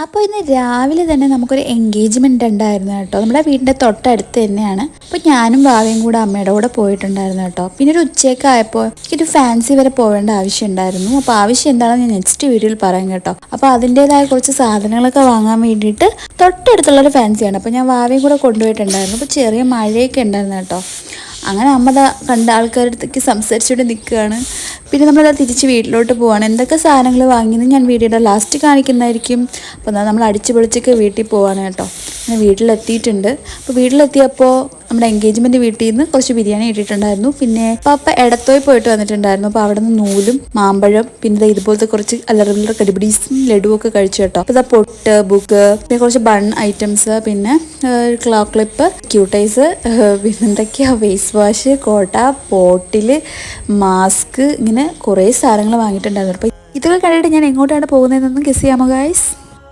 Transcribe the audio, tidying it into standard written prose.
അപ്പോൾ ഇന്ന് രാവിലെ തന്നെ നമുക്കൊരു എൻഗേജ്മെൻ്റ് ഉണ്ടായിരുന്നു കേട്ടോ. നമ്മുടെ വീടിൻ്റെ തൊട്ടടുത്ത് തന്നെയാണ്. അപ്പോൾ ഞാനും ഭാവിയും കൂടെ അമ്മയുടെ കൂടെ പോയിട്ടുണ്ടായിരുന്നു കേട്ടോ. പിന്നെ ഒരു ഉച്ചയൊക്കെ ആയപ്പോൾ എനിക്കൊരു ഫാൻസി വരെ പോകേണ്ട ആവശ്യം ഉണ്ടായിരുന്നു. അപ്പോൾ ആവശ്യം എന്താണെന്ന് ഞാൻ നെക്സ്റ്റ് വീഡിയോയിൽ പറയാം കേട്ടോ. അപ്പോൾ അതിൻ്റേതായ കുറച്ച് സാധനങ്ങളൊക്കെ വാങ്ങാൻ വേണ്ടിയിട്ട് തൊട്ടടുത്തുള്ളൊരു ഫാൻസിയാണ്. അപ്പോൾ ഞാൻ ഭാവിയും കൂടെ കൊണ്ടുപോയിട്ടുണ്ടായിരുന്നു. അപ്പോൾ ചെറിയ മഴയൊക്കെ ഉണ്ടായിരുന്നു കേട്ടോ. അങ്ങനെ അമ്മ കണ്ട ആൾക്കാരുടെ അടുത്തേക്ക് സംസാരിച്ചുകൊണ്ട് നിൽക്കുകയാണ്. പിന്നെ നമ്മളത് തിരിച്ച് വീട്ടിലോട്ട് പോവാണ്. എന്തൊക്കെ സാധനങ്ങൾ വാങ്ങിയെന്ന് ഞാൻ വീഡിയോയുടെ ലാസ്റ്റ് കാണിക്കുന്നതായിരിക്കും. അപ്പോൾ നമ്മൾ അടിച്ച് പൊളിച്ചൊക്കെ വീട്ടിൽ പോവാണ് കേട്ടോ. ഞാൻ വീട്ടിലെത്തിയിട്ടുണ്ട്. അപ്പോൾ വീട്ടിലെത്തിയപ്പോൾ നമ്മുടെ എൻഗേജ്മെൻറ്റ് വീട്ടിൽ നിന്ന് കുറച്ച് ബിരിയാണി ഇട്ടിട്ടുണ്ടായിരുന്നു. പിന്നെ പപ്പ എടത്തോയി പോയിട്ട് വന്നിട്ടുണ്ടായിരുന്നു. അപ്പോൾ അവിടെ നിന്ന് നൂലും മാമ്പഴം പിന്നെ ഇതുപോലത്തെ കുറച്ച് അല്ലറ കടിപിടീസും ലഡുവും ഒക്കെ കഴിച്ചു കേട്ടോ. അപ്പോൾ ഇതാ പൊട്ട് ബുക്ക് പിന്നെ കുറച്ച് ബൺ ഐറ്റംസ് പിന്നെ ക്ലോ ക്ലിപ്പ് ക്യൂട്ടൈസ് പിന്നെ എന്തൊക്കെയാണ് ഫേസ് വാഷ് കോട്ട പോട്ടിൽ മാസ്ക് ഇങ്ങനെ കുറേ സാധനങ്ങൾ വാങ്ങിയിട്ടുണ്ടായിരുന്നു. അപ്പോൾ ഇതൊക്കെ കണ്ടിട്ട് ഞാൻ എങ്ങോട്ടാണ് പോകുന്നതെന്നൊന്നും ഗസ് ചെയ്യാമോ ഗൈസ്?